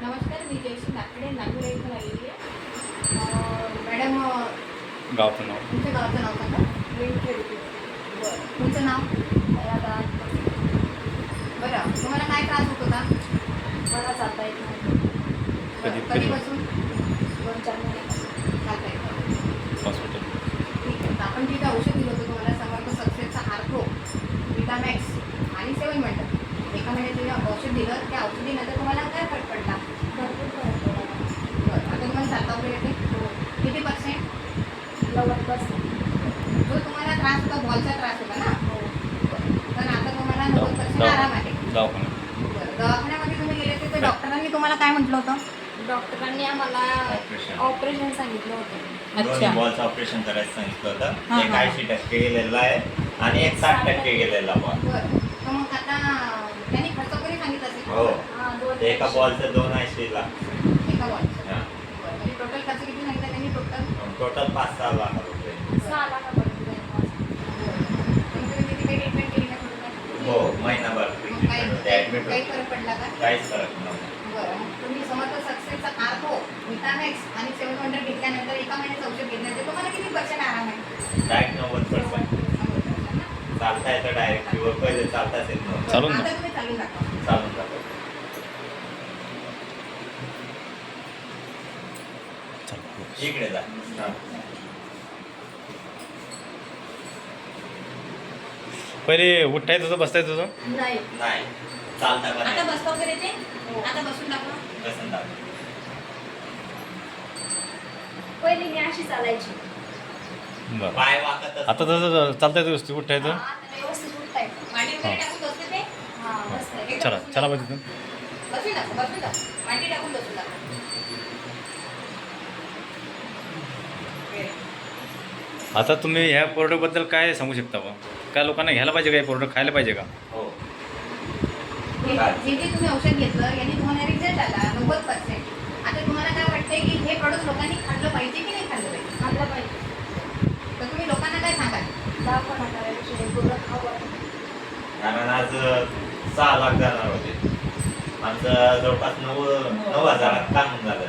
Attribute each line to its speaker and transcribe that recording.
Speaker 1: नमस्कार, मी जयश्री नागकडे नागपूर इथून आलेली आहे. मॅडम,
Speaker 2: गावचं नाव
Speaker 1: तुमच्या गावाचं नाव सांगा. बरं, तुमचं नाव? बरं, तुम्हाला काय त्रास होत होता?
Speaker 3: मला चालता येत नाही.
Speaker 1: कधीपासून?
Speaker 3: 2-4 महिन्यापासून.
Speaker 1: चालता येत नाही.
Speaker 2: हॉस्पिटल.
Speaker 1: ठीक आहे. तर आपण जे काय औषध दिलं होतं तुम्हाला, समर्थ सक्सेसचा आर्थो, विटामॅक्स आणि 7 मिनिटं. एका महिन्यात जे औषध दिलं, त्या औषधीनंतर तुम्हाला काय फरक पडला?
Speaker 3: भरपूर फरक पडला.
Speaker 1: बरं, आता तुम्हाला चालता वगैरे येते? किती पर्सेंट?
Speaker 3: 90%.
Speaker 1: जो तुम्हाला त्रास होता, बॉलचा त्रास होता ना,
Speaker 3: हो.
Speaker 1: तर आता तुम्हाला 90% आराम आहे.
Speaker 2: दवाखान्यात.
Speaker 1: बरं, दवाखान्यामध्ये तुम्ही गेले होते, तर डॉक्टरांनी तुम्हाला काय म्हटलं होतं?
Speaker 3: डॉक्टरांनी आम्हाला ऑपरेशन सांगितलं होतं.
Speaker 1: अच्छा.
Speaker 4: दोन्ही बॉलचं ऑपरेशन करायचं सांगितलं होतं.
Speaker 1: हां,
Speaker 4: एक
Speaker 1: हां.
Speaker 4: 80% गेलेला आहे आणि एक 60% गेलेला बॉल.
Speaker 1: बरं, तर मग आता त्यांनी खर्च वगैरे सांगितलं असेल का?
Speaker 4: हो.
Speaker 3: हां, 2
Speaker 4: एका बॉलचं 280 लाख.
Speaker 1: एका बॉलचं.
Speaker 4: हां.
Speaker 1: बरं, म्हणजे टोटल खर्च किती सांगितलं त्यांनी टोटल?
Speaker 4: टोटल 5-6 लाख रुपये.
Speaker 3: 6 लाखापर्यंत जाईल माझं.
Speaker 1: तुम्ही तिथे काही ट्रीटमेंट केली का थोडं?
Speaker 4: हो, महिनाभर
Speaker 1: मग
Speaker 4: ट्रीटमेंट होते, ऍडमिट
Speaker 1: काही
Speaker 4: होते.
Speaker 1: फरक पडला का?
Speaker 4: काहीच फरक नव्हता.
Speaker 1: बरं, मग तुम्ही समर्थ सक्सेसचा आर्थो, विटामॅक्स आणि 7 मिनिटं घेतल्यानंतर एका महिन्याचं औषध घेतल्यानंतर तुम्हाला किती पर्सेंट आराम आहे?
Speaker 4: डायरेक्ट 90%.
Speaker 1: 90% ना?
Speaker 4: चालता येतं डायरेक्ट किंवा पहिले चालताच येत नव्हतं.
Speaker 2: चालून ना.
Speaker 1: आता तुम्ही चालून दाखवा.
Speaker 4: चालून जातो. इकडे जा. हां.
Speaker 2: पहिले उठायचं होतं, बसतायचं होतं.
Speaker 3: नाही.
Speaker 4: नाही, चालता का
Speaker 1: आता
Speaker 4: नाही?
Speaker 1: बसता वगैरे ते?
Speaker 3: हो.
Speaker 1: आता बसून दाखवा.
Speaker 4: कसं दाखव?
Speaker 3: पहिले मी अशी चालायची.
Speaker 2: बरं.
Speaker 4: पाय वाकतच
Speaker 2: आता तसं चालता येतं, व्यवस्थित उठायचं.
Speaker 3: आता व्यवस्थित उठता येतं.
Speaker 1: मांडी वगैरे टाकून बसते ते?
Speaker 3: हां, बसता येतं.
Speaker 2: चला चला बघ तिथून.
Speaker 1: बसून दाखवा, बसून दाखवा. मांडी टाकून बसून दाखवा.
Speaker 2: आता तुम्ही ह्या प्रोडक्टबद्दल काय सांगू शकता बा? काय लोकांना घ्यायला पाहिजे का हे प्रोडक्ट, खायला पाहिजे का?
Speaker 4: हो.
Speaker 1: जे जे तुम्ही औषध घेतलं याने तुम्हाला रिझल्ट आला 90%. आता तुम्हाला काय वाटतंय की हे प्रोडक्ट लोकांनी खाल्लं पाहिजे की नाही खाल्लं पाहिजे?
Speaker 3: खाल्लं पाहिजे.
Speaker 1: तर तुम्ही लोकांना काय सांगाल?
Speaker 3: दवाखाना करायचे, गोळ्या खावा.
Speaker 4: कारण आज 6 लाख जाणार होते. आमचं जवळपास 9,000 काम झालं.